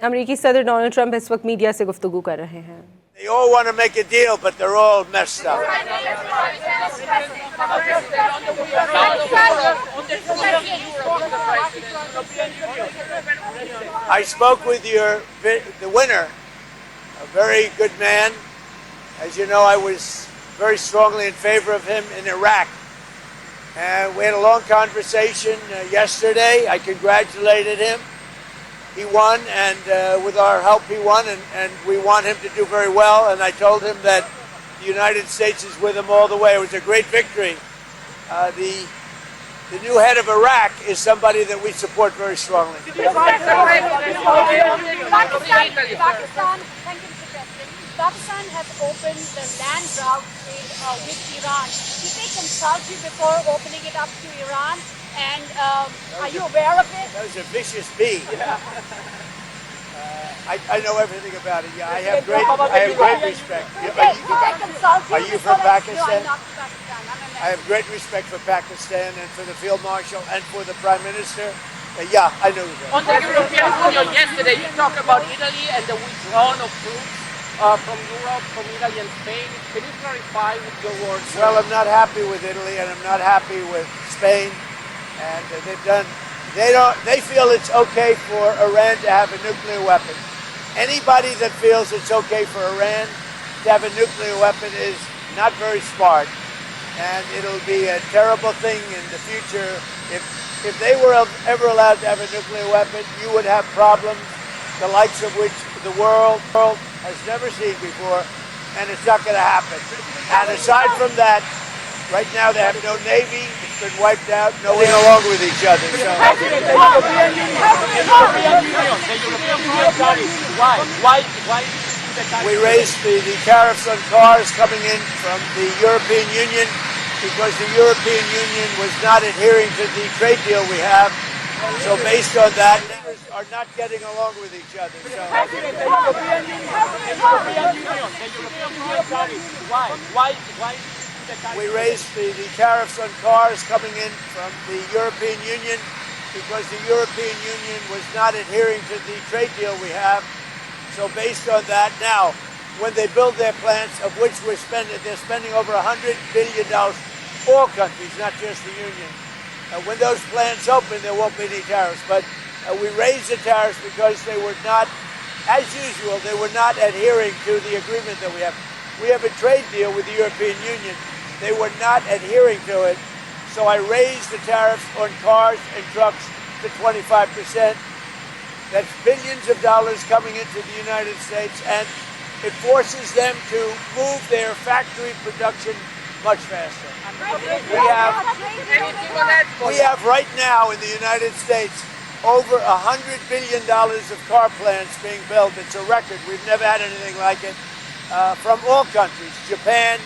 अमेरिकी सदर Donald Trump इस वक्त मीडिया से गुफ्तगू कर रहे हैं. They all want to make a deal, but they're all messed up. I spoke with the winner, a very good man. As you know, I was very strongly in favor of him in Iraq. And we had a long conversation yesterday. I congratulated him. He won, and with our help he won, and we want him to do very well. And I told him that the United States is with him all the way. It was a great victory. The new head of Iraq is somebody that we support very strongly. Pakistan has opened the land route with Iran. Did they consult you before opening it up to Iran? And are you aware of it? That was a vicious bee. I know everything about it. Yeah, I have great respect. Are you from Pakistan? No, I'm not from Pakistan. I have great respect for Pakistan and for the Field Marshal and for the Prime Minister. Yeah, I know that. On the European Union yesterday, you talked about Italy and the withdrawal of troops from Europe, from Italy and Spain. Can you clarify with your words? Well, I'm not happy with Italy and I'm not happy with Spain. And they feel it's okay for Iran to have a nuclear weapon. Anybody that feels it's okay for Iran to have a nuclear weapon is not very smart. And it'll be a terrible thing in the future. If they were ever allowed to have a nuclear weapon, you would have problems the likes of which the world has never seen before, and it's not going to happen. And aside from that, right now they have no navy. It's been wiped out. No one along with each other. So. Why? We raised the tariffs on cars coming in from the European Union because the European Union was not adhering to the trade deal we have. So based on that, neighbors are not getting along with each other. So. Why? We raised the tariffs on cars coming in from the European Union because the European Union was not adhering to the trade deal we have. So based on that, now, when they build their plants, of which they're spending over $100 billion, all countries, not just the Union. When those plants open, there won't be any tariffs. But we raised the tariffs because they were not, as usual, they were not adhering to the agreement that we have. We have a trade deal with the European Union. They were not adhering to it. So I raised the tariffs on cars and trucks to 25%. That's billions of dollars coming into the United States, and it forces them to move their factory production much faster. We have right now in the United States over $100 billion of car plants being built. It's a record. We've never had anything like it. From all countries, Japan,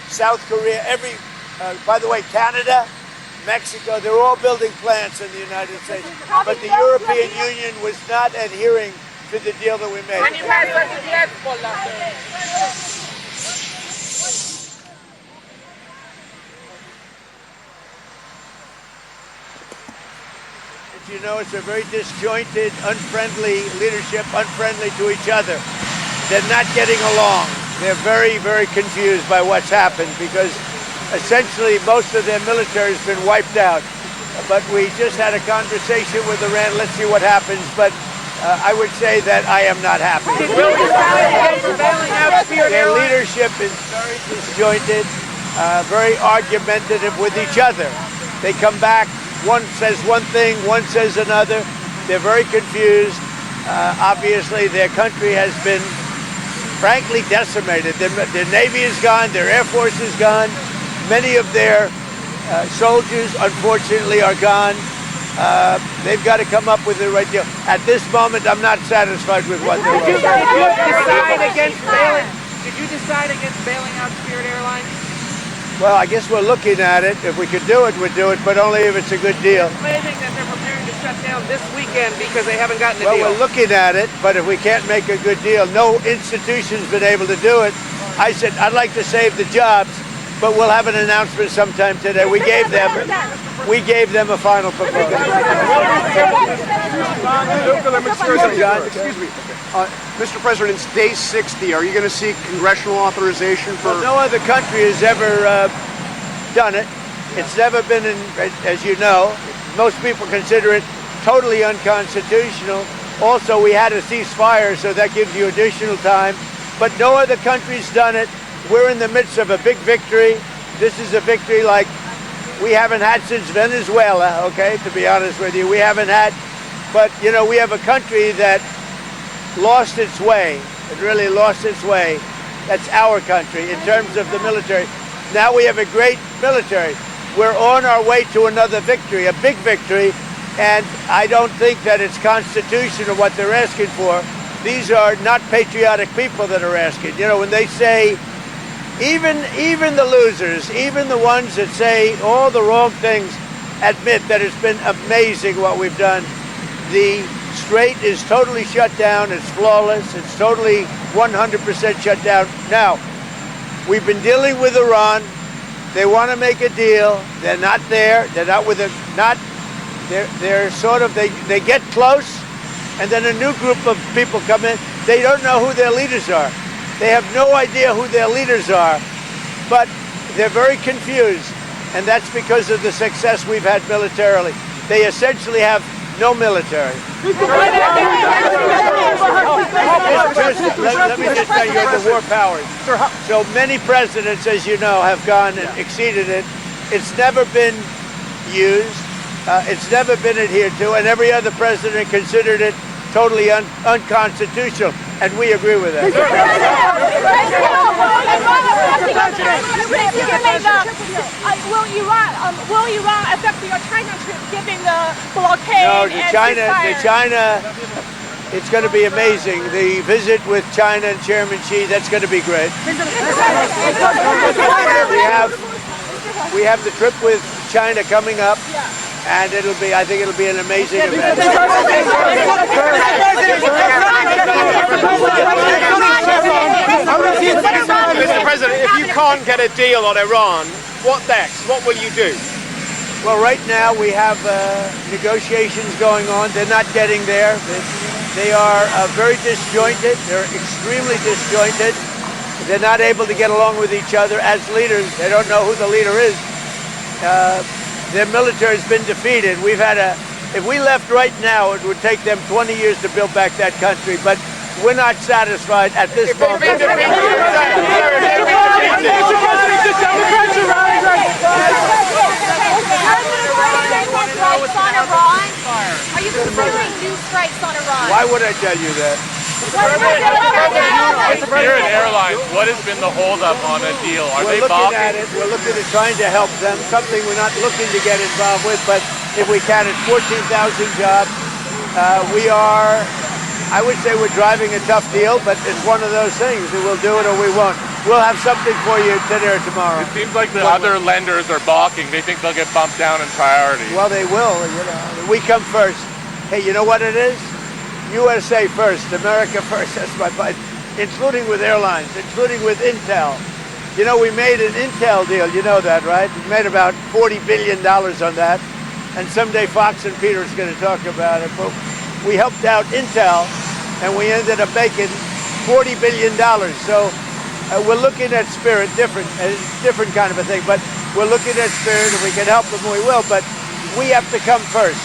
South Korea, by the way, Canada, Mexico, they're all building plants in the United States. But the European Union was not adhering to the deal that we made. You know, it's a very disjointed, unfriendly leadership, unfriendly to each other. They're not getting along. They're very, very confused by what's happened because essentially most of their military has been wiped out. But we just had a conversation with Iran. Let's see what happens. But I would say that I am not happy. Their leadership is very disjointed, very argumentative with each other. They come back. One says one thing, one says another. They're very confused. Obviously, their country has been, frankly, decimated. Their Navy is gone. Their Air Force is gone. Many of their soldiers, unfortunately, are gone. They've got to come up with the right deal. At this moment, I'm not satisfied with what they're doing. Did you decide against bailing out Spirit Airlines? Well, I guess we're looking at it. If we could do it, we'd do it, but only if it's a good deal. They're claiming that they're preparing to shut down this weekend because they haven't gotten a deal. Well, we're looking at it, but if we can't make a good deal, no institution's been able to do it. I said, I'd like to save the jobs. but we'll have an announcement sometime today. We gave them a final proposal. Excuse me. Mr. President, it's day 60. Are you going to seek congressional authorization for... Well, no other country has ever done it. It's never been, as you know, most people consider it totally unconstitutional. Also, we had a ceasefire, so that gives you additional time. But no other country's done it. We're in the midst of a big victory. This is a victory like we haven't had since Venezuela, okay, to be honest with you. We haven't had, but, you know, we have a country that lost its way. It really lost its way. That's our country in terms of the military. Now we have a great military. We're on our way to another victory, a big victory, and I don't think that it's constitutional what they're asking for. These are not patriotic people that are asking. You know, when they say, even the losers, even the ones that say all the wrong things, admit that it's been amazing what we've done. The Strait is totally shut down. It's flawless. It's totally 100% shut down. Now, we've been dealing with Iran. They want to make a deal. They're not there. They're not with it. They're sort of, they get close, and then a new group of people come in. They don't know who their leaders are. They have no idea who their leaders are, but they're very confused, and that's because of the success we've had militarily. They essentially have no military. Let me just tell you, the war powers. So many presidents, as you know, have gone and exceeded it. It's never been used. It's never been adhered to, and every other president considered it totally unconstitutional, and we agree with that. Will Iran affect your China trip given the blockade? No, China, it's going to be amazing. The visit with China and Chairman Xi, that's going to be great. We have the trip with China coming up. And I think it'll be an amazing event. Mr. President, if you can't get a deal on Iran, what next? What will you do? Well, right now we have negotiations going on. They're not getting there. They are very disjointed. They're extremely disjointed. They're not able to get along with each other as leaders. They don't know who the leader is. Their military has been defeated. If we left right now, it would take them 20 years to build back that country, but we're not satisfied at this moment. Are you considering new strikes on Iran? Why would I tell you that? Here at Airlines, what has been the holdup on a deal? We're looking at it. We're looking at trying to help them. Something we're not looking to get involved with, but if we can, it's 14,000 jobs. I would say we're driving a tough deal, but it's one of those things. We'll do it or we won't. We'll have something for you today or tomorrow. It seems like the other lenders are balking. They think they'll get bumped down in priority. Well, they will. You know, we come first. Hey, you know what it is? USA first, America first. That's my point. Including with airlines, including with Intel. You know, we made an Intel deal. You know that, right? We made about $40 billion on that. And someday Fox and Peter is going to talk about it. But we helped out Intel, and we ended up making $40 billion. So we're looking at Spirit, different kind of a thing. But we're looking at Spirit. If we can help them, we will. But we have to come first.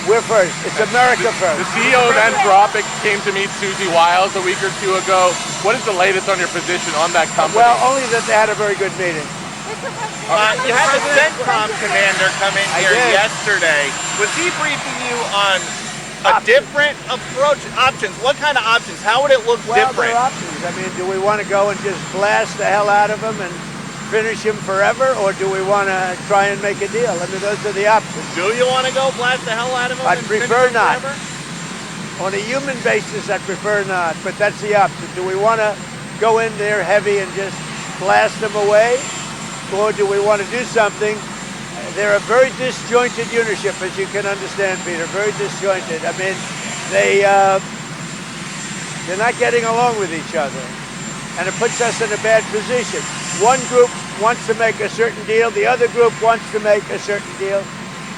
We're first. It's America first. The CEO of Anthropic came to meet Susie Wiles a week or two ago. What is the latest on your position on that company? Well, only that they had a very good meeting. You had the CENTCOM commander come in here yesterday. Was he briefing you on a different approach? Options. What kind of options? How would it look different? Well, there are options. I mean, do we want to go and just blast the hell out of them and finish him forever, or do we want to try and make a deal? I mean, those are the options. Do you want to go blast the hell out of him? I'd prefer not. Forever? On a human basis, I'd prefer not, but that's the option. Do we want to go in there heavy and just blast them away, or do we want to do something? They're a very disjointed unitship, as you can understand, Peter, very disjointed. I mean, they're not getting along with each other, and it puts us in a bad position. One group wants to make a certain deal, the other group wants to make a certain deal,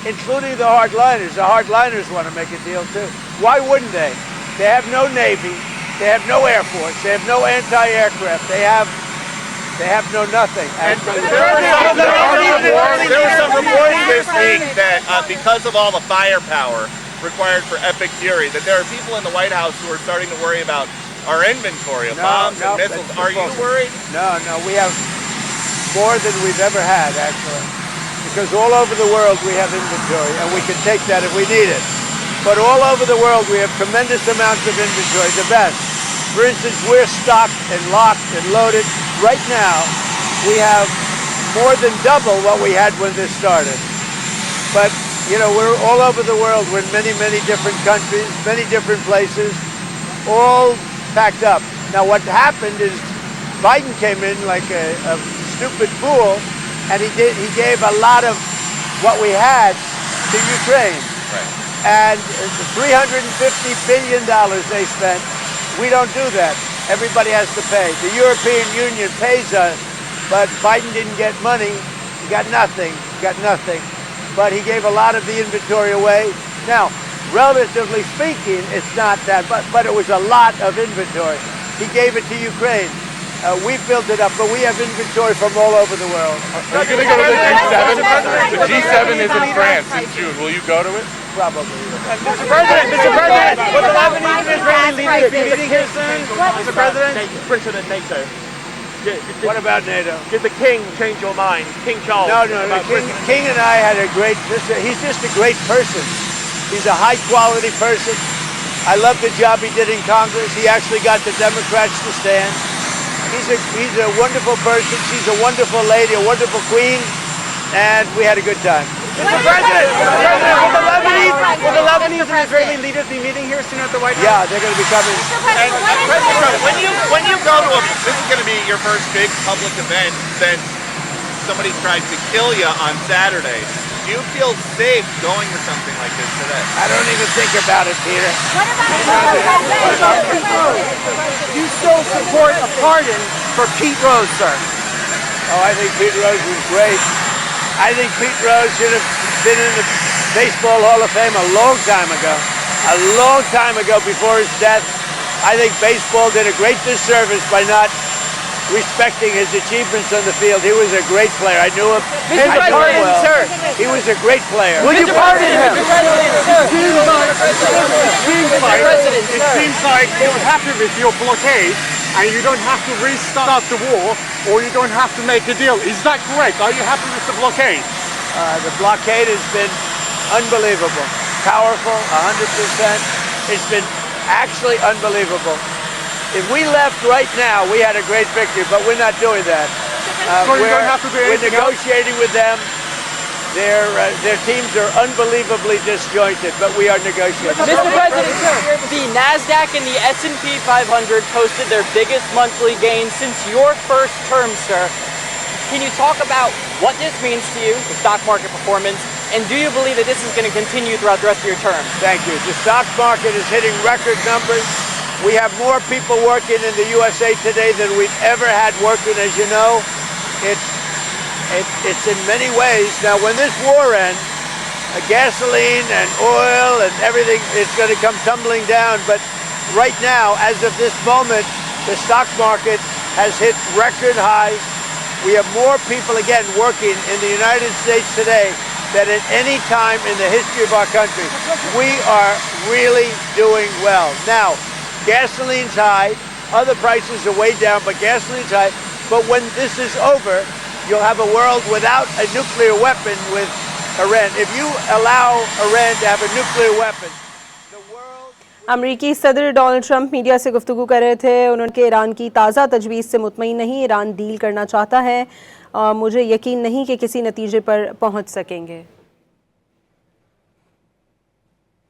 including the hardliners. The hardliners want to make a deal too. Why wouldn't they? They have no Navy, they have no Air Force, they have no anti-aircraft, they have no nothing. And there were some reports this week that because of all the firepower required for Epic Fury, that there are people in the White House who are starting to worry about our inventory of bombs and missiles. Are you worried? No, we have more than we've ever had, actually. Because all over the world we have inventory, and we can take that if we need it. But all over the world we have tremendous amounts of inventory, the best. For instance, we're stocked and locked and loaded. Right now, we have more than double what we had when this started. But, you know, we're all over the world. We're in many, many different countries, many different places, all packed up. Now, what happened is Biden came in like a stupid fool, and he gave a lot of what we had to Ukraine. Right. And $350 billion they spent. We don't do that. Everybody has to pay. The European Union pays us, but Biden didn't get money. He got nothing. But he gave a lot of the inventory away. Now, relatively speaking, it's not that, but it was a lot of inventory. He gave it to Ukraine. We built it up, but we have inventory from all over the world. Are you going to go to the G7? The G7 is in France in June. Will you go to it? Probably. Mr. President, will the Lebanese and Israeli leaders be meeting here soon? Mr. President? President NATO. What about NATO? Did the king change your mind? King Charles? No. King and I had a great, he's just a great person. He's a high quality person. I love the job he did in Congress. He actually got the Democrats to stand. He's a wonderful person. She's a wonderful lady, a wonderful queen, and we had a good time. Mr. President, will the Lebanese and Israeli leaders be meeting here soon at the White House? Yeah, they're going to be coming. And President Trump, when you go to this is going to be your first big public event since somebody tried to kill you on Saturday. Do you feel safe going to something like this today? I don't even think about it, Peter. Do you still support a pardon for Pete Rose, sir? Oh, I think Pete Rose was great. I think Pete Rose should have been in the Baseball Hall of Fame a long time ago. A long time ago before his death. I think baseball did a great disservice by not respecting his achievements on the field. He was a great player. I knew him. Mr. President, sir. He was a great player. Will you pardon him? It seems like they were happy with your blockade, and you don't have to restart the war, or you don't have to make a deal. Is that correct? Are you happy with the blockade? The blockade has been unbelievable. Powerful, 100%. It's been actually unbelievable. If we left right now, we had a great victory, but we're not doing that. So you don't have to do we're anything else? negotiating with them. Their teams are unbelievably disjointed, but we are negotiating. Mr. President, the NASDAQ and the S&P 500 posted their biggest monthly gain since your first term, sir. Can you talk about what this means to you, the stock market performance, and do you believe that this is going to continue throughout the rest of your term? Thank you. The stock market is hitting record numbers. We have more people working in the USA today than we've ever had working, as you know. It's in many ways. Now, when this war ends, gasoline and oil and everything is going to come tumbling down. But right now, as of this moment, the stock market has hit record highs. We have more people, again, working in the United States today than at any time in the history of our country. We are really doing well. Now, gasoline's high, other prices are way down, but gasoline's high. But when this is over, you'll have a world without a nuclear weapon with Iran. If you allow Iran to have a nuclear weapon, the world... अमरीकी सदर Donald Trump media से गुफ्तगू कर रहे थे। उन्होंने Iran की ताज़ा तजवीज़ से मुतमईन नहीं, ईरान डील करना चाहता है। मुझे यकीन नहीं कि किसी नतीजे पर पहुंच सकेंगे।